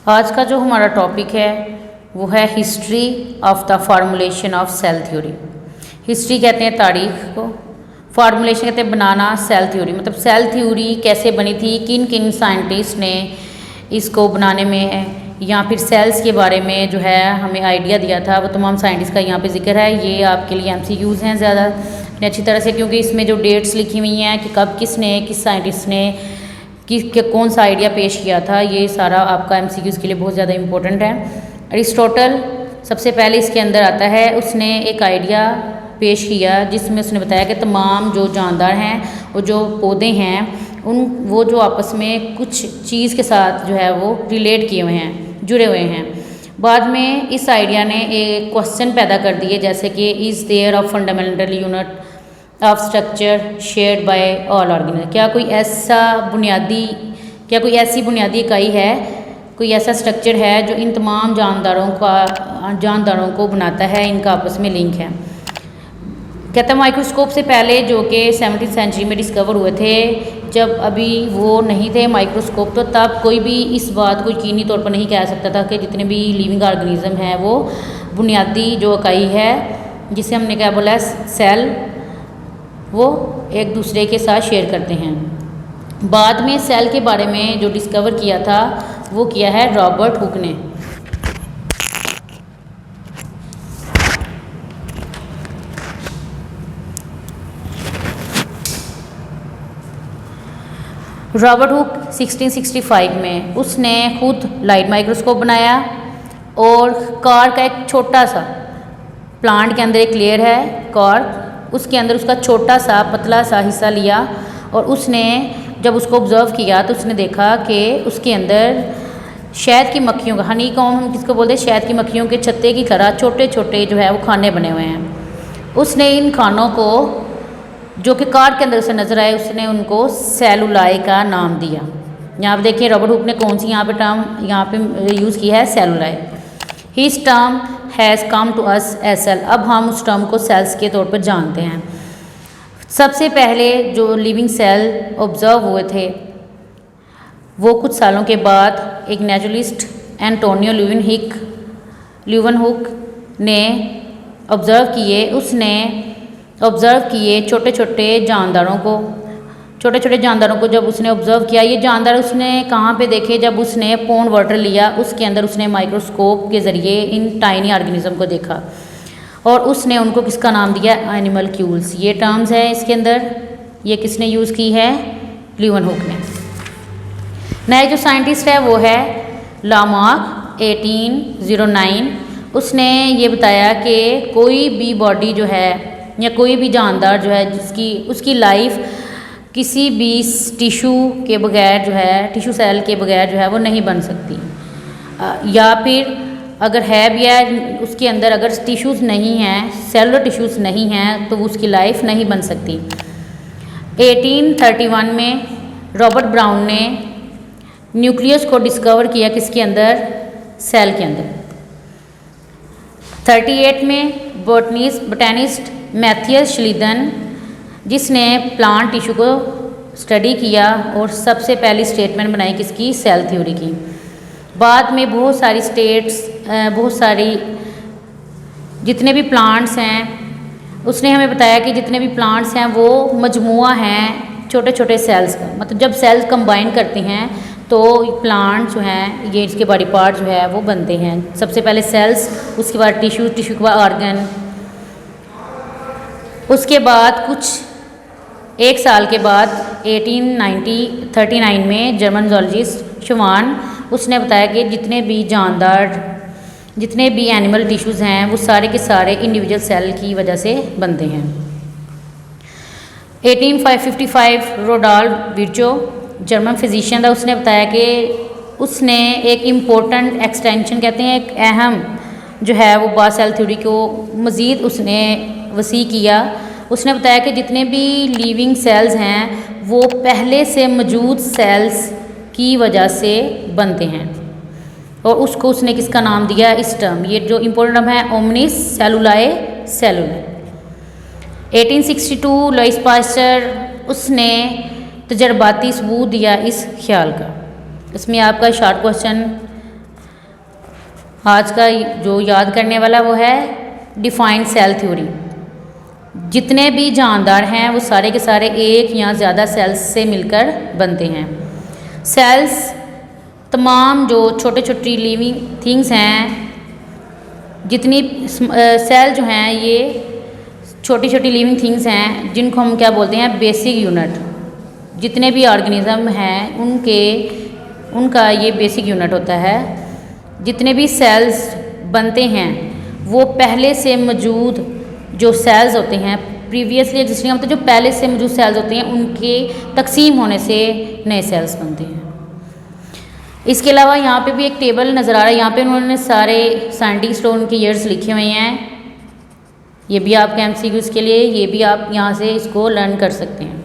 आज का जो हमारा टॉपिक है वो है history of the formulation of cell theory. History कहते हैं तारीख को, फार्मूलेशन कहते हैं बनाना, सेल थ्योरी मतलब सेल थ्योरी कैसे बनी थी, किन किन साइंटिस्ट ने इसको बनाने में या फिर सेल्स के बारे में जो है हमें आइडिया दिया था, वो तमाम साइंटिस्ट का यहाँ पे जिक्र है। ये आपके लिए एमसीक्यूज़ हैं ज़्यादा अच्छी तरह से, क्योंकि इसमें जो डेट्स लिखी हुई हैं कि कब किसने किस साइंटिस्ट ने कौन सा आइडिया पेश किया था, ये सारा आपका एमसीक्यूज़ के लिए बहुत ज़्यादा इंपॉर्टेंट है। अरिस्टोटल सबसे पहले इसके अंदर आता है, उसने एक आइडिया पेश किया जिसमें उसने बताया कि तमाम जो जानदार हैं और जो पौधे हैं वो जो आपस में कुछ चीज़ के साथ जो है वो रिलेट किए हुए हैं, जुड़े हुए हैं। बाद में इस आइडिया ने एक क्वेश्चन पैदा कर दिए, जैसे कि is there a fundamental unit of structure shared by all organism, क्या कोई ऐसी बुनियादी इकाई है, कोई ऐसा स्ट्रक्चर है जो इन तमाम जानदारों को बनाता है, इनका आपस में लिंक है। कहता है माइक्रोस्कोप से पहले जो कि 17वीं सेंचुरी में डिस्कवर हुए थे, जब अभी वो नहीं थे माइक्रोस्कोप, तो तब कोई भी इस बात को यकीनी तौर पर नहीं कह सकता था कि जितने भी लिविंग ऑर्गेनिज्म है वो बुनियादी जो इकाई है जिसे हमने क्या बोला सेल, वो एक दूसरे के साथ शेयर करते हैं। बाद में सेल के बारे में जो डिस्कवर किया था वो किया है रॉबर्ट हुक ने। रॉबर्ट हुक 1665 में उसने खुद लाइट माइक्रोस्कोप बनाया और कॉर्क का एक छोटा सा प्लांट के अंदर एक लेयर है कॉर्क, उसके अंदर उसका छोटा सा पतला सा हिस्सा लिया और उसने जब उसको ऑब्जर्व किया तो उसने देखा कि उसके अंदर शहद की मक्खियों का, हनी कॉम्ब हम किसको बोलते हैं, शहद की मक्खियों के छत्ते की तरह छोटे छोटे जो है वो खाने बने हुए हैं। उसने इन खानों को जो कि कार्ड के अंदर उसे नजर आए, उसने उनको सेलुलाई का नाम दिया। यहाँ पे देखिए रॉबर्ट हुक ने कौन सी यहाँ पे टर्म यहाँ पे यूज़ की है, सेलुलाई। His term has come to us as cell, अब हम उस टर्म को सेल्स के तौर पर जानते हैं। सबसे पहले जो लिविंग सेल ऑब्जर्व हुए थे वो कुछ सालों के बाद एक नेचुरलिस्ट एंटोनियो ल्यूवेनहुक ने ऑब्जर्व किए। उसने ऑब्जर्व किए छोटे छोटे जानदारों को जब उसने ऑब्जर्व किया, ये जानदार उसने कहाँ पे देखे, जब उसने पोंड वाटर लिया, उसके अंदर उसने माइक्रोस्कोप के ज़रिए इन टाइनी ऑर्गेनिज्म को देखा और उसने उनको किसका नाम दिया, एनिमल्क्यूल्स। ये टर्म्स है इसके अंदर, ये किसने यूज़ की है, ल्यूवेनहुक ने। नए जो साइंटिस्ट है वो है लामार्क 1809। उसने ये बताया कि कोई भी बॉडी जो है या कोई भी जानदार जो है उसकी लाइफ किसी भी टिश्यू के बगैर जो है, टिश्यू सेल के बगैर जो है वो नहीं बन सकती, या फिर अगर है भी है उसके अंदर अगर टिश्यूज़ नहीं हैं, सेलुलर टिश्यूज़ नहीं हैं, तो उसकी लाइफ नहीं बन सकती। 1831 में रॉबर्ट ब्राउन ने न्यूक्लियस को डिस्कवर किया, किसके अंदर, सेल के अंदर। 38 में बोटैनिस्ट मैथियस श्लीदन, जिसने प्लांट टिश्यू को स्टडी किया और सबसे पहली स्टेटमेंट बनाई किसकी, सेल थ्योरी की। बाद में बहुत सारी जितने भी प्लांट्स हैं उसने हमें बताया कि जितने भी प्लांट्स हैं वो मजमुआ हैं छोटे छोटे सेल्स का, मतलब जब सेल्स कंबाइन करते हैं तो प्लांट जो हैं ये इसके बॉडी पार्ट जो है वो बनते हैं। सबसे पहले सेल्स, उसके बाद टिश्यू के बाद ऑर्गन। उसके बाद कुछ एक साल के बाद 1839 में जर्मन जूलॉजिस्ट शुवान, उसने बताया कि जितने भी एनिमल टिश्यूज़ हैं वो सारे के सारे इंडिविजुअल सेल की वजह से बनते हैं। 1855 रोडोल्फ विर्चो जर्मन फिजिशियन था, उसने बताया कि उसने एक इम्पोर्टेंट एक्सटेंशन कहते हैं, एक अहम जो है वो बात सेल थ्योरी को मज़ीद उसने वसी किया। उसने बताया कि जितने भी लिविंग सेल्स हैं वो पहले से मौजूद सेल्स की वजह से बनते हैं और उसको उसने किसका नाम दिया, इस टर्म, ये जो इम्पोर्टेंट टर्म है, ओमनिस सेलुलाe सेलुलर। 1862 लुईस पास्चर, उसने तजर्बाती सबूत दिया इस ख्याल का। इसमें आपका शॉर्ट क्वेश्चन आज का जो याद करने वाला वो है डिफाइंड सेल थ्योरी। जितने भी जानदार हैं वो सारे के सारे एक या ज़्यादा सेल्स से मिलकर बनते हैं। सेल्स तमाम जो छोटे छोटी लिविंग थिंग्स हैं, जितनी सेल जो हैं ये छोटी छोटी लिविंग थिंग्स हैं जिनको हम क्या बोलते हैं, बेसिक यूनिट। जितने भी ऑर्गेनिज्म हैं उनका ये बेसिक यूनिट होता है। जितने भी सेल्स बनते हैं वो पहले से मौजूद जो सेल्स होते हैं, प्रीवियसली एग्जिस्टिंग, मतलब जो पहले से मौजूद सेल्स होते हैं उनके तकसीम होने से नए सेल्स बनते हैं। इसके अलावा यहाँ पे भी एक टेबल नज़र आ रहा है, यहाँ पे उन्होंने सारे साइंटिस्ट और उनके ईयर्स लिखे हुए हैं। ये भी आपके MCQs के लिए, ये भी आप यहाँ से इसको लर्न कर सकते हैं।